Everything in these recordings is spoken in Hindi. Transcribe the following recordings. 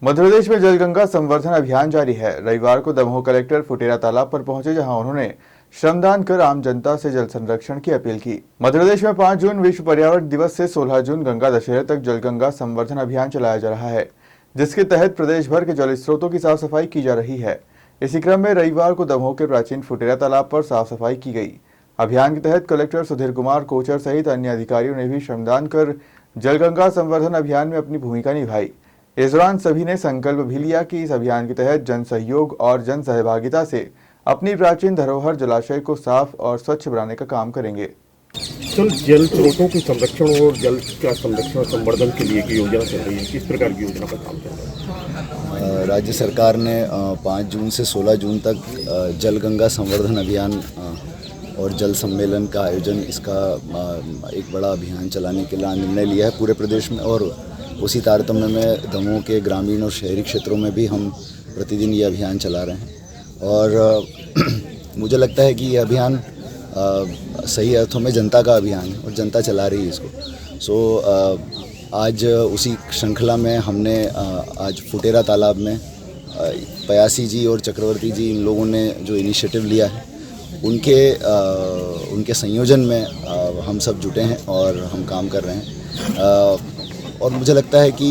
मध्य प्रदेश में जलगंगा संवर्धन अभियान जारी है। रविवार को दमोह कलेक्टर फुटेरा तालाब पर पहुंचे, जहां उन्होंने श्रमदान कर आम जनता से जल संरक्षण की अपील की। मध्य प्रदेश में 5 जून विश्व पर्यावरण दिवस से 16 जून गंगा दशहरे तक जलगंगा संवर्धन अभियान चलाया जा रहा है, जिसके तहत प्रदेश भर के जल स्रोतों की साफ सफाई की जा रही है। इसी क्रम में रविवार को दमोह के प्राचीन फुटेरा तालाब पर साफ सफाई की गई। अभियान के तहत कलेक्टर सुधीर कुमार कोचर सहित अन्य अधिकारियों ने भी श्रमदान कर जलगंगा संवर्धन अभियान में अपनी भूमिका निभाई। इस दौरान सभी ने संकल्प भी लिया कि इस अभियान के तहत जन सहयोग और जन सहभागिता से अपनी प्राचीन धरोहर जलाशय को साफ और स्वच्छ बनाने का काम करेंगे। जल स्रोतों के संरक्षण और जल का संरक्षण संवर्धन के लिए की योजना चल रही है, किस प्रकार की योजना पर काम चल रहा है? राज्य सरकार ने 5 जून से 16 जून तक जलगंगा संवर्धन अभियान और जल सम्मेलन का आयोजन, इसका एक बड़ा अभियान चलाने के लिए निर्णय लिया है पूरे प्रदेश में। और उसी तारतम्य में दमोह के ग्रामीण और शहरी क्षेत्रों में भी हम प्रतिदिन ये अभियान चला रहे हैं। और मुझे लगता है कि ये अभियान सही अर्थों में जनता का अभियान है और जनता चला रही है इसको। आज उसी श्रृंखला में हमने आज फुटेरा तालाब में पयासी जी और चक्रवर्ती जी, इन लोगों ने जो इनिशिएटिव लिया है, उनके संयोजन में हम सब जुटे हैं और हम काम कर रहे हैं। और मुझे लगता है कि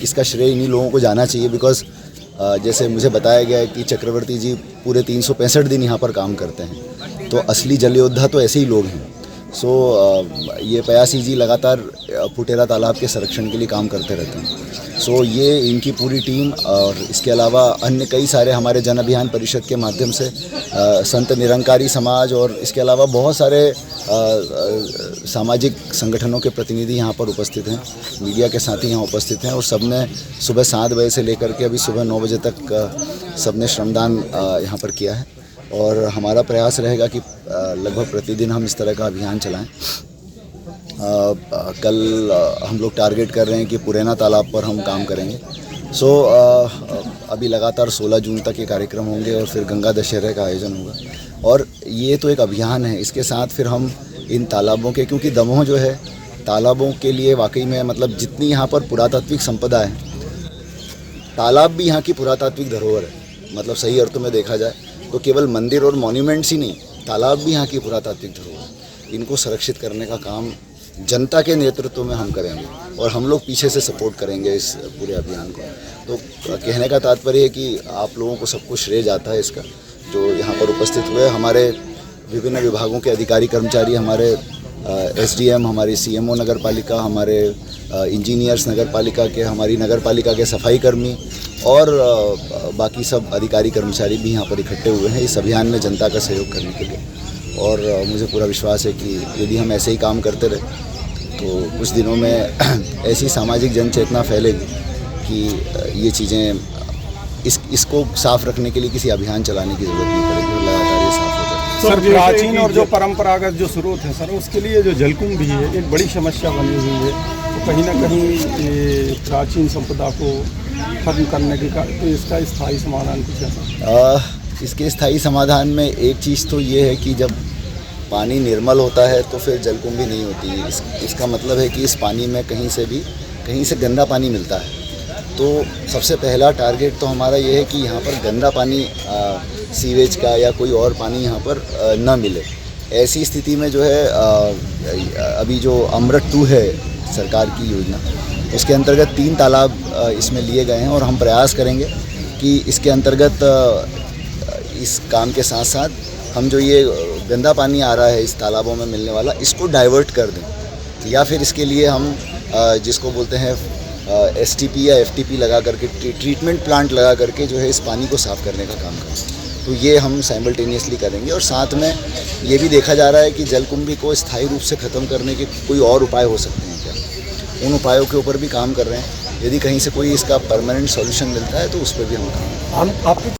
इसका श्रेय इन्हीं लोगों को जाना चाहिए, बिकॉज़ जैसे मुझे बताया गया है कि चक्रवर्ती जी पूरे 365 दिन यहाँ पर काम करते हैं, तो असली जल योद्धा तो ऐसे ही लोग हैं। ये पयासी जी लगातार फुटेरा तालाब के संरक्षण के लिए काम करते रहते हैं। ये इनकी पूरी टीम और इसके अलावा अन्य कई सारे हमारे जन अभियान परिषद के माध्यम से संत निरंकारी समाज और इसके अलावा बहुत सारे सामाजिक संगठनों के प्रतिनिधि यहाँ पर उपस्थित हैं, मीडिया के साथी यहाँ उपस्थित हैं। और सबने सुबह 7 बजे से लेकर के अभी सुबह 9 बजे तक सबने श्रमदान यहाँ पर किया है। और हमारा प्रयास रहेगा कि लगभग प्रतिदिन हम इस तरह का अभियान चलाएं। कल हम लोग टारगेट कर रहे हैं कि पुरैना तालाब पर हम काम करेंगे। अभी लगातार 16 जून तक ये कार्यक्रम होंगे और फिर गंगा दशहरे का आयोजन होगा। और ये तो एक अभियान है, इसके साथ फिर हम इन तालाबों के, क्योंकि दमोह जो है तालाबों के लिए वाकई में मतलब जितनी यहाँ पर पुरातात्विक संपदा है, तालाब भी यहाँ की पुरातात्विक धरोहर है। मतलब सही अर्थों में देखा जाए तो केवल मंदिर और मॉन्यूमेंट्स ही नहीं, तालाब भी यहाँ की पुरातात्विक धरोहर। इनको संरक्षित करने का काम जनता के नेतृत्व में हम करेंगे और हम लोग पीछे से सपोर्ट करेंगे इस पूरे अभियान को। तो कहने का तात्पर्य है कि आप लोगों को सबको श्रेय जाता है इसका, जो यहाँ पर उपस्थित हुए। हमारे विभिन्न विभागों के अधिकारी कर्मचारी, हमारे SDM, हमारी CMO नगर पालिका, हमारे इंजीनियर्स नगर पालिका के, हमारी नगर पालिका के सफाई कर्मी और बाकी सब अधिकारी कर्मचारी भी यहाँ पर इकट्ठे हुए हैं इस अभियान में जनता का सहयोग करने के लिए। और मुझे पूरा विश्वास है कि यदि हम ऐसे ही काम करते रहे तो कुछ दिनों में ऐसी सामाजिक जन चेतना फैलेगी कि ये चीज़ें इसको साफ रखने के लिए किसी अभियान चलाने की ज़रूरत नहीं पड़ेगी, लगातार ये साफ हो जाए। सर, प्राचीन और जो परंपरागत जो स्रोत है सर, उसके लिए जो जलकुंभ भी है एक बड़ी समस्या बनी हुई है। तो कहीं ना कहीं ये प्राचीन संपदा को खत्म करने के का तो इसका स्थायी समाधान कुछ है? इसके स्थायी समाधान में एक चीज़ तो ये है कि जब पानी निर्मल होता है तो फिर जलकुंभ भी नहीं होती है। इसका मतलब है कि इस पानी में कहीं से गंदा पानी मिलता है। तो सबसे पहला टारगेट तो हमारा ये है कि यहाँ पर गंदा पानी सीवेज का या कोई और पानी यहाँ पर न मिले। ऐसी स्थिति में जो है अभी जो अमृत 2 है सरकार की योजना, उसके अंतर्गत 3 तालाब इसमें लिए गए हैं और हम प्रयास करेंगे कि इसके अंतर्गत इस काम के साथ साथ हम जो ये गंदा पानी आ रहा है इस तालाबों में मिलने वाला, इसको डाइवर्ट कर दें, या फिर इसके लिए हम जिसको बोलते हैं STP या FTP लगा करके, ट्रीटमेंट प्लांट लगा करके जो है इस पानी को साफ़ करने का काम करें। तो ये हम साइमल्टेनियसली करेंगे। और साथ में ये भी देखा जा रहा है कि जलकुंभी को स्थायी रूप से ख़त्म करने के कोई और उपाय हो सकते हैं क्या, उन उपायों के ऊपर भी काम कर रहे हैं। यदि कहीं से कोई इसका परमानेंट सॉल्यूशन मिलता है तो उस पर भी हम काम